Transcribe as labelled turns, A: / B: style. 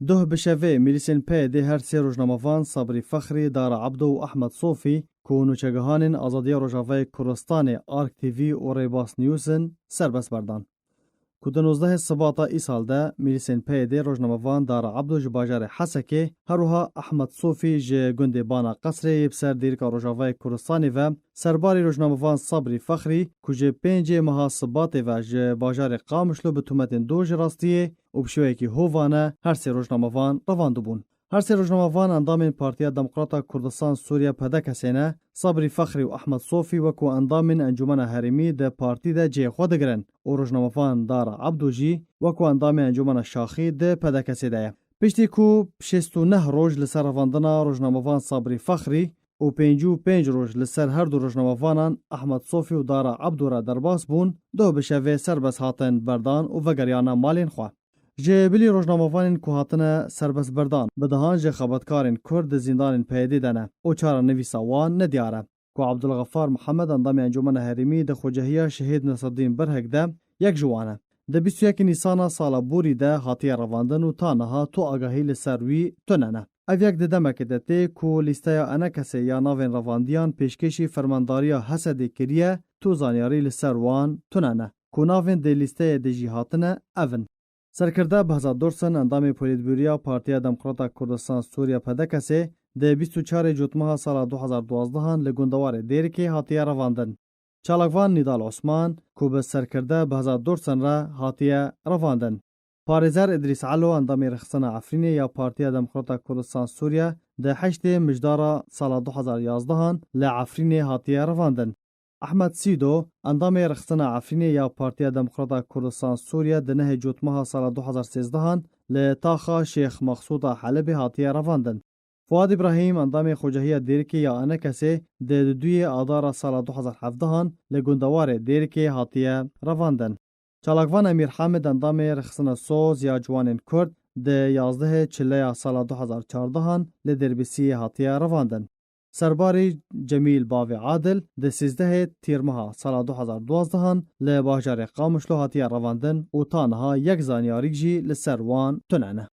A: دوه بشوه میلیسین پی ده هر سه روزنامه‌وان صبری فخری، دار عبدو و احمد صوفی کو نوچگهان آزادی روجاوای کردستان آرک تیوی و ریباس نیوزن سربست بردان. کو 19 سباتا ای سال ده میلیسین پی ده روزنامه‌وان دار عبدو جباجار حسکه هروها احمد صوفی ج گنده بانا قصر بسر دیرکا روجاوای کردستان و سرباری روزنامه‌وان صبری فخری کو ج 5 ماه سبات و ج باجار قامشلو به تومتن دو راستیه و بشوی که هووانه هر سه روزنامه‌وان رواندو بون. هر سه روزنامه‌وان اندام پارتیا دموکراتا کردستان سوریا پدکسینه صبری فخری و احمد صوفی وکو اندام انجمن حرمی ده پارتی ده جه خود گرن و روزنامه‌وان دار عبدوجی وکو اندام انجمن شاخی ده پدکسیده. پشتی کو 69 روز لسر رواندنا روزنامه‌وان صبری فخری و 55 روز لسر هر دو روزنامه‌وانان احمد صوفی و دار عبدو را درباس بون دو بشوه سربس هاتن بردان و وگریانا مالین خوا. جبلی روزنامه‌وانین که هاتنه سربس بردان بدهان جه خبرکارین کرد زندان پیدی دنه او چارا نویسا وان ندیاره که عبدالغفار محمد اندام انجمن حرمی ده خوجهیه شهید نصرالدین برهک ده یک جوانه ده 21 نیسان سال بوری ده هاتیه رواندن و تا نها تو آگاهی لسروی تننه او یک دمک دته که لیسته انا کسی یا ناوین رواندیان پیشکشی فرمانداریا حسد کریه تو زانیاری لسروان تننه که ناوین ده لیسته ده جیهاتنه اون سرکرده بهزاد دورسن اندام پولیتبوریا پارتیا دموکراتا کردستان سوریا پدکسه ده 24 جوتمه سال 2012 لگوندوار دیرکی هاتیه رواندن. چالاکوان نیدال عثمان که به سرکرده بهزاد دورسن را هاتیه رواندن. پارزر ادریس علو اندام رخصان عفرینی یا پارتیا دموکراتا کردستان سوریا ده 8 مجدار سال 2011 لعفرینی هاتیه رواندن. احمد سیدو اندام رخصان عفرینی یا پارتیا دموکراتا کردستان سوریا ده 9 جوتمه سال 2013 لتاخا شیخ مقصود حلب هاتیه رواندن. فؤاد ابراهیم اندام خوجهیه دیرکی یا انا کسی ده 2 آذار سال 2017 لگوندوار دیرکی هاتیه رواندن. چالاکوان امیر حامد اندام رخصان سوز یا جوان کرد ده 11 چله سال 2014 لدربیسی هاتیه رواندن. سرباری جمیل باوی عادل ده 13 تیرمه سال 2012 لباجار قامشلو هاتیه رواندن و تانها یک زانیاری جی لسروان تننه.